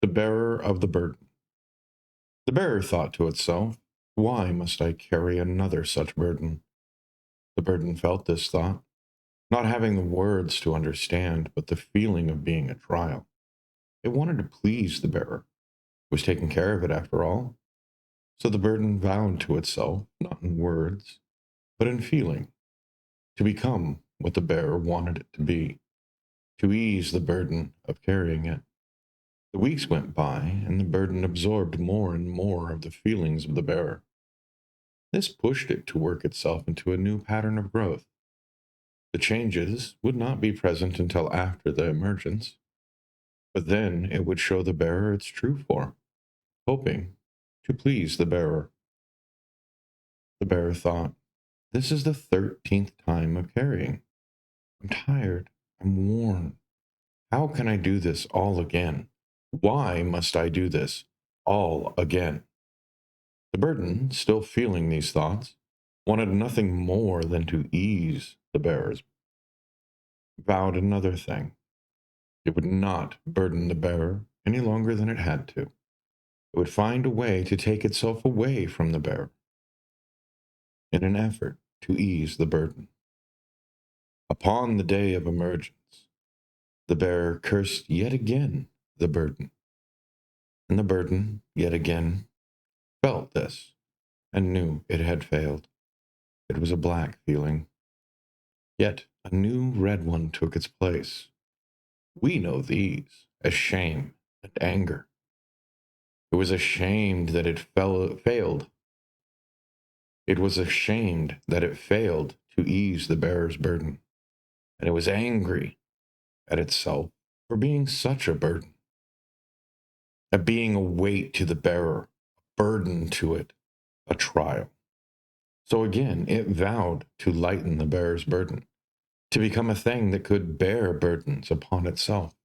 The bearer of the burden. The bearer thought to itself, why must I carry another such burden? The burden felt this thought, not having the words to understand, but the feeling of being a trial. It wanted to please the bearer, was taking care of it after all. So the burden vowed to itself, not in words, but in feeling, to become what the bearer wanted it to be, to ease the burden of carrying it. The weeks went by, and the burden absorbed more and more of the feelings of the bearer. This pushed it to work itself into a new pattern of growth. The changes would not be present until after the emergence, but then it would show the bearer its true form, hoping to please the bearer. The bearer thought, this is the 13th time of carrying. I'm tired. I'm worn. How can I do this all again? Why must I do this all again? The burden, still feeling these thoughts, wanted nothing more than to ease the bearer's. Vowed another thing. It would not burden the bearer any longer than it had to. It would find a way to take itself away from the bearer in an effort to ease the burden. Upon the day of emergence, the bearer cursed yet again the burden, and the burden yet again felt this and knew it had failed. It was a black feeling. Yet a new red one took its place. We know these as shame and anger. It was ashamed that it failed. It was ashamed that it failed to ease the bearer's burden, and it was angry at itself for being such a burden, at being a weight to the bearer, a burden to it, a trial. So again, it vowed to lighten the bearer's burden, to become a thing that could bear burdens upon itself.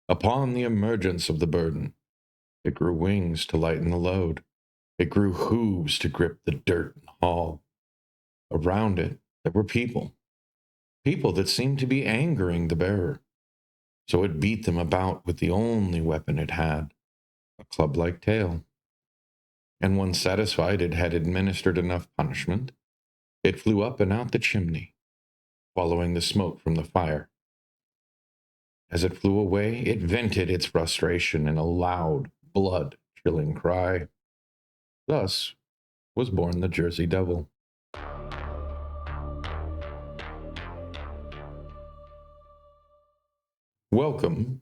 Upon the emergence of the burden, it grew wings to lighten the load. It grew hooves to grip the dirt and haul. Around it, there were people that seemed to be angering the bearer. So it beat them about with the only weapon it had, a club-like tail. And once satisfied it had administered enough punishment, it flew up and out the chimney, following the smoke from the fire. As it flew away, it vented its frustration in a loud, blood-chilling cry. Thus was born the Jersey Devil. Welcome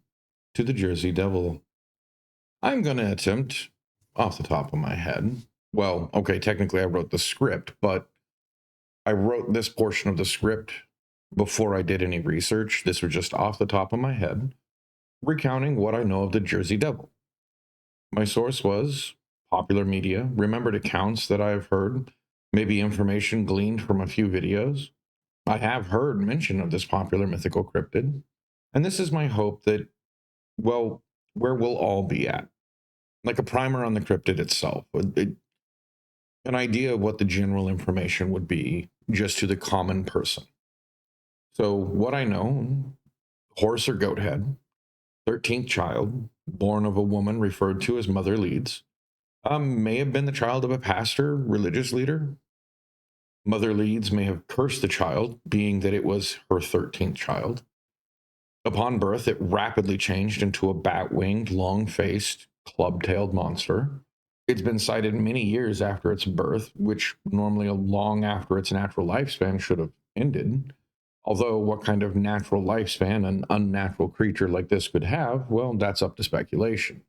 to the Jersey Devil. I'm going to attempt, off the top of my head, well, okay, technically I wrote the script, but I wrote this portion of the script before I did any research. This was just off the top of my head, recounting what I know of the Jersey Devil. My source was popular media, remembered accounts that I've heard, maybe information gleaned from a few videos. I have heard mention of this popular mythical cryptid, and this is my hope that, well, where we'll all be at. Like a primer on the cryptid itself, an idea of what the general information would be just to the common person. So what I know, horse or goat head, 13th child, born of a woman referred to as Mother Leeds, may have been the child of a pastor, religious leader. Mother Leeds may have cursed the child, being that it was her 13th child. Upon birth, it rapidly changed into a bat-winged, long-faced, club-tailed monster. It's been sighted many years after its birth, which normally long after its natural lifespan should have ended. Although what kind of natural lifespan an unnatural creature like this could have, well, that's up to speculation.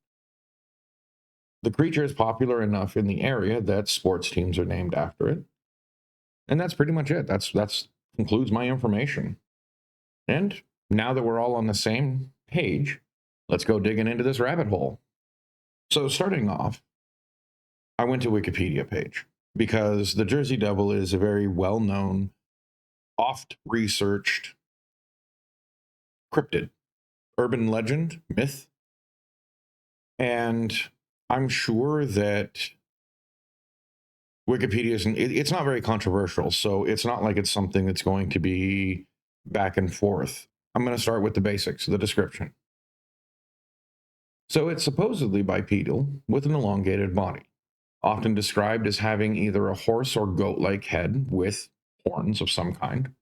The creature is popular enough in the area that sports teams are named after it. And that's pretty much it. That's concludes my information. And now that we're all on the same page, let's go digging into this rabbit hole. So starting off, I went to Wikipedia page because the Jersey Devil is a very well-known, oft-researched cryptid, urban legend, myth. And I'm sure that Wikipedia isn't, it's not very controversial, so it's not like it's something that's going to be back and forth. I'm going to start with the basics, the description. So it's supposedly bipedal with an elongated body, often described as having either a horse or goat like head with horns of some kind.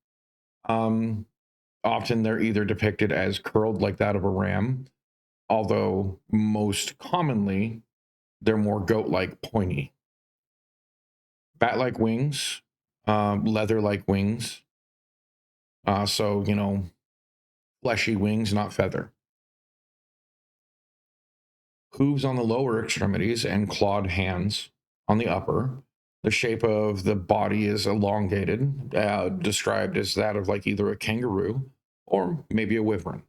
Um, Often they're either depicted as curled like that of a ram, although most commonly they're more goat like pointy. Bat like wings, leather like wings. So, fleshy wings, not feather. Hooves on the lower extremities and clawed hands on the upper. The shape of the body is elongated, described as that of like either a kangaroo or maybe a wyvern,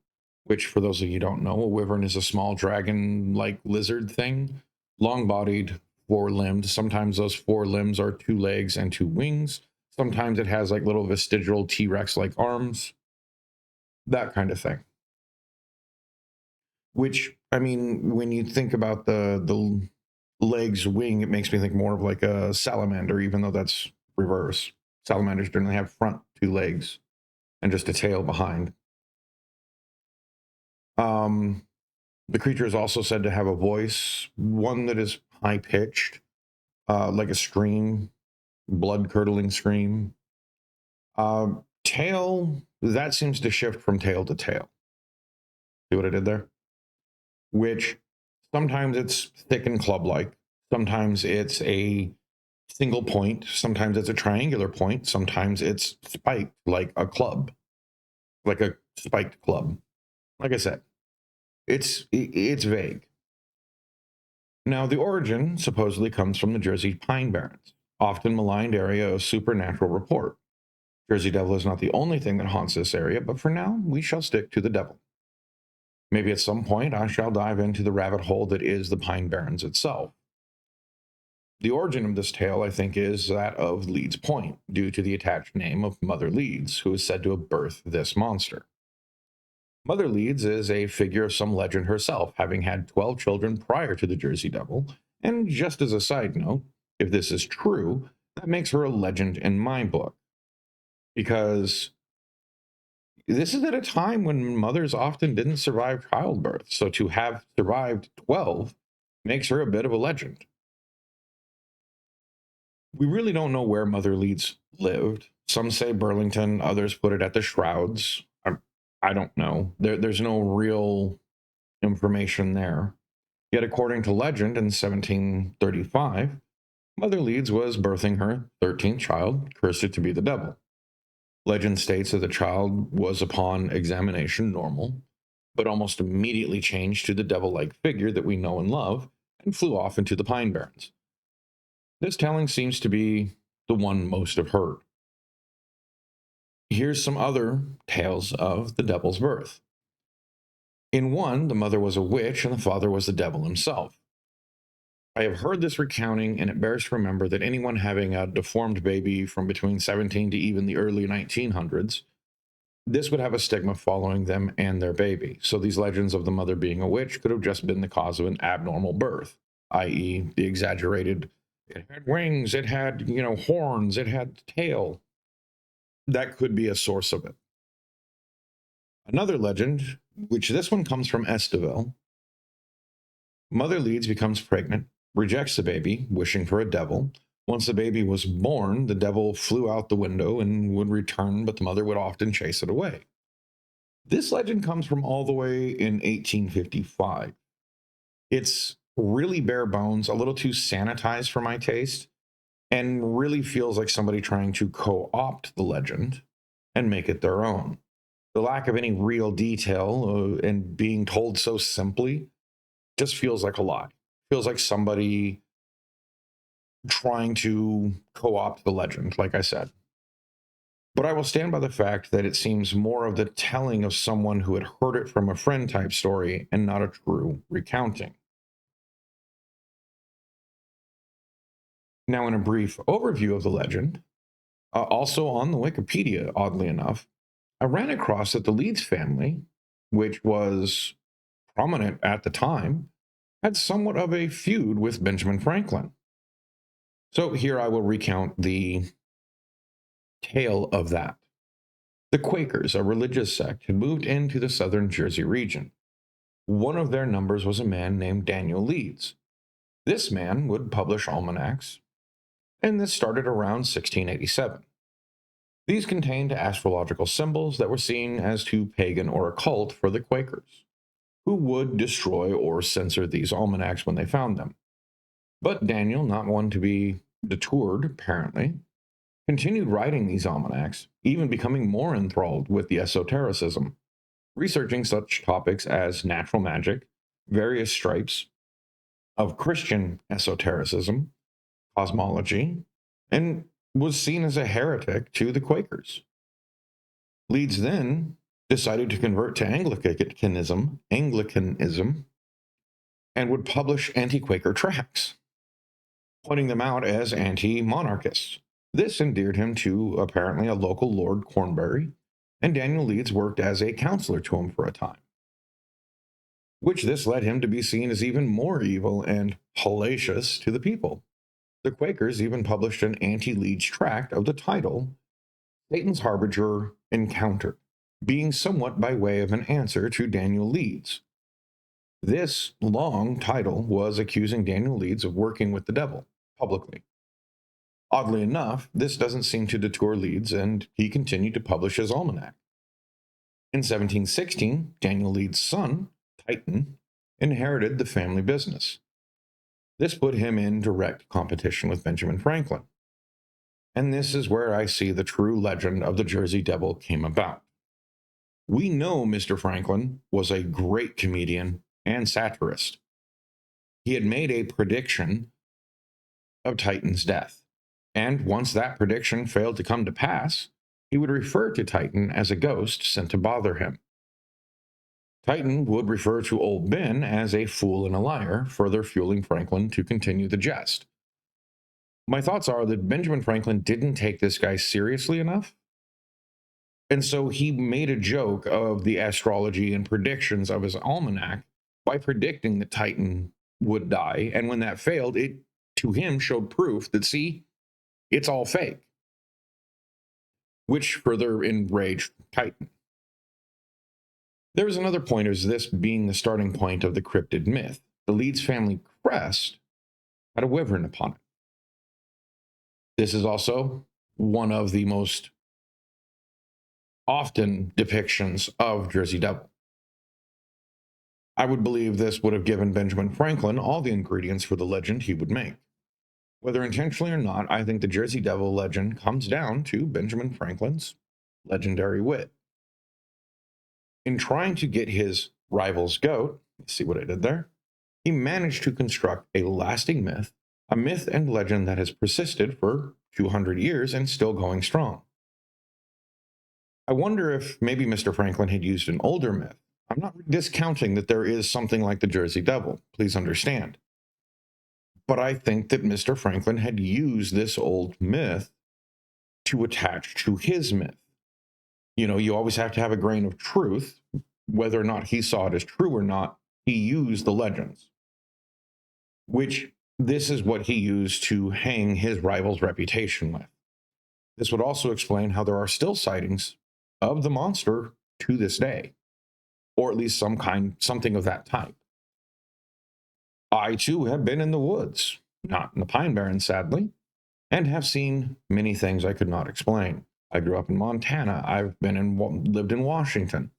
which, for those of you who don't know, a wyvern is a small dragon like lizard thing, long bodied, four limbed. Sometimes those four limbs are two legs and two wings. Sometimes it has like little vestigial T Rex like arms, that kind of thing. Which, I mean, when you think about the legs wing, it makes me think more of like a salamander, even though that's reverse. Salamanders generally have front two legs and just a tail behind. Um, the creature is also said to have a voice, one that is high pitched, like a scream, blood curdling scream. Tail, that seems to shift from tail to tail. See what I did there? Which sometimes it's thick and club like, sometimes it's a single point, sometimes it's a triangular point, sometimes it's spiked like a club, like a spiked club. Like I said, it's vague. Now, the origin supposedly comes from the Jersey Pine Barrens, often maligned area of supernatural report. Jersey Devil is not the only thing that haunts this area, but for now, we shall stick to the devil. Maybe at some point I shall dive into the rabbit hole that is the Pine Barrens itself. The origin of this tale, I think, is that of Leeds Point, due to the attached name of Mother Leeds, who is said to have birthed this monster. Mother Leeds is a figure of some legend herself, having had 12 children prior to the Jersey Devil, and just as a side note, if this is true, that makes her a legend in my book. Because this is at a time when mothers often didn't survive childbirth, so to have survived 12 makes her a bit of a legend. We really don't know where Mother Leeds lived. Some say Burlington, others put it at the Shrouds. I don't know. There's no real information there. Yet, according to legend, in 1735, Mother Leeds was birthing her 13th child, cursed to be the devil. Legend states that the child was, upon examination, normal, but almost immediately changed to the devil like figure that we know and love and flew off into the Pine Barrens. This telling seems to be the one most have heard. Here's some other tales of the devil's birth. In one, the mother was a witch and the father was the devil himself. I have heard this recounting, and it bears to remember that anyone having a deformed baby from between 17 to even the early 1900s, this would have a stigma following them and their baby. So these legends of the mother being a witch could have just been the cause of an abnormal birth, i.e., the exaggerated, it had wings, it had, horns, it had tail. That could be a source of it. Another legend, which this one comes from Esteville, Mother Leeds becomes pregnant, rejects the baby, wishing for a devil. Once the baby was born, the devil flew out the window and would return, but the mother would often chase it away. This legend comes from all the way in 1855. It's really bare bones, a little too sanitized for my taste, and really feels like somebody trying to co opt the legend and make it their own. The lack of any real detail and being told so simply just feels like a lie. Feels like somebody trying to co opt the legend, like I said. But I will stand by the fact that it seems more of the telling of someone who had heard it from a friend type story and not a true recounting. Now, in a brief overview of the legend, also on the Wikipedia, oddly enough, I ran across that the Leeds family, which was prominent at the time, had somewhat of a feud with Benjamin Franklin. So here I will recount the tale of that. The Quakers, a religious sect, had moved into the southern Jersey region. One of their numbers was a man named Daniel Leeds. This man would publish almanacs, and this started around 1687. These contained astrological symbols that were seen as too pagan or occult for the Quakers, who would destroy or censor these almanacs when they found them. But Daniel, not one to be deterred, apparently, continued writing these almanacs, even becoming more enthralled with the esotericism, researching such topics as natural magic, various stripes of Christian esotericism, cosmology, and was seen as a heretic to the Quakers. Leeds then decided to convert to Anglicanism, and would publish anti-Quaker tracts, pointing them out as anti-monarchists. This endeared him to apparently a local Lord Cornbury, and Daniel Leeds worked as a counselor to him for a time, which this led him to be seen as even more evil and hellacious to the people. The Quakers even published an anti-Leeds tract of the title Satan's Harbinger Encounter, being somewhat by way of an answer to Daniel Leeds. This long title was accusing Daniel Leeds of working with the devil publicly. Oddly enough, this doesn't seem to deter Leeds, and he continued to publish his almanac. In 1716, Daniel Leeds' son, Titan, inherited the family business. This put him in direct competition with Benjamin Franklin. And this is where I see the true legend of the Jersey Devil came about. We know Mr. Franklin was a great comedian and satirist. He had made a prediction of Titan's death. And once that prediction failed to come to pass, he would refer to Titan as a ghost sent to bother him. Titan would refer to Old Ben as a fool and a liar, further fueling Franklin to continue the jest. My thoughts are that Benjamin Franklin didn't take this guy seriously enough, and so he made a joke of the astrology and predictions of his almanac by predicting that Titan would die, and when that failed, it to him showed proof that, see, it's all fake, which further enraged Titan. There was another point as this being the starting point of the cryptid myth. The Leeds family crest had a wyvern upon it. This is also one of the most often depictions of Jersey Devil. I would believe this would have given Benjamin Franklin all the ingredients for the legend he would make. Whether intentionally or not, I think the Jersey Devil legend comes down to Benjamin Franklin's legendary wit. In trying to get his rival's goat, see what I did there? He managed to construct a lasting myth, a myth and legend that has persisted for 200 years and still going strong. I wonder if maybe Mr. Franklin had used an older myth. I'm not discounting that there is something like the Jersey Devil, please understand. But I think that Mr. Franklin had used this old myth to attach to his myth. You know, you always have to have a grain of truth. Whether or not he saw it as true or not, he used the legends, which this is what he used to hang his rival's reputation with. This would also explain how there are still sightings of the monster to this day, or at least something of that type. I too have been in the woods, not in the Pine Barrens, sadly, and have seen many things I could not explain. I grew up in Montana. I've lived in Washington.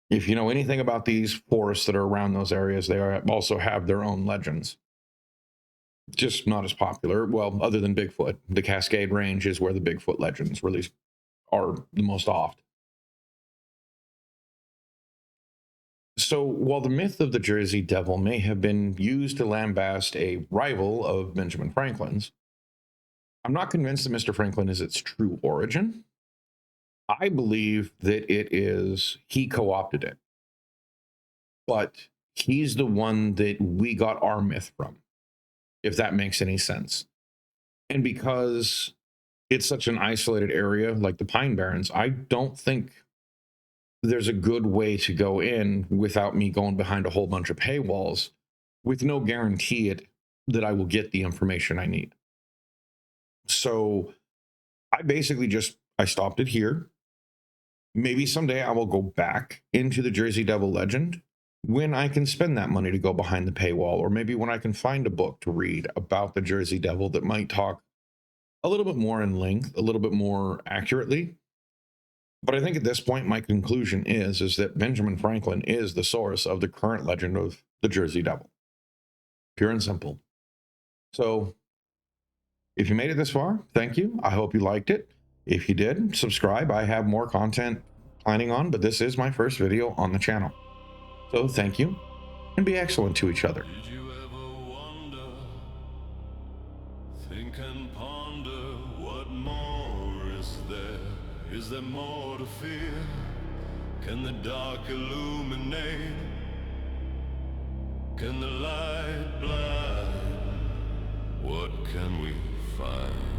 If you know anything about these forests that are around those areas, they also have their own legends. Just not as popular. Well, other than Bigfoot. The Cascade Range is where the Bigfoot legends really are the most oft. So while the myth of the Jersey Devil may have been used to lambast a rival of Benjamin Franklin's, I'm not convinced that Mr. Franklin is its true origin. I believe that he co-opted it. But he's the one that we got our myth from, if that makes any sense. And because it's such an isolated area like the Pine Barrens, I don't think there's a good way to go in without me going behind a whole bunch of paywalls with no guarantee that I will get the information I need. So I basically I stopped it here. Maybe someday I will go back into the Jersey Devil legend when I can spend that money to go behind the paywall, or maybe when I can find a book to read about the Jersey Devil that might talk a little bit more in length, a little bit more accurately. But I think at this point, my conclusion is that Benjamin Franklin is the source of the current legend of the Jersey Devil. Pure and simple. So if you made it this far, thank you. I hope you liked it. If you did, subscribe. I have more content planning on, but this is my first video on the channel. So thank you, and be excellent to each other. Did you ever wonder, think and ponder, what more is there? Is there more to fear? Can the dark illuminate? Can the light blind? What can we find?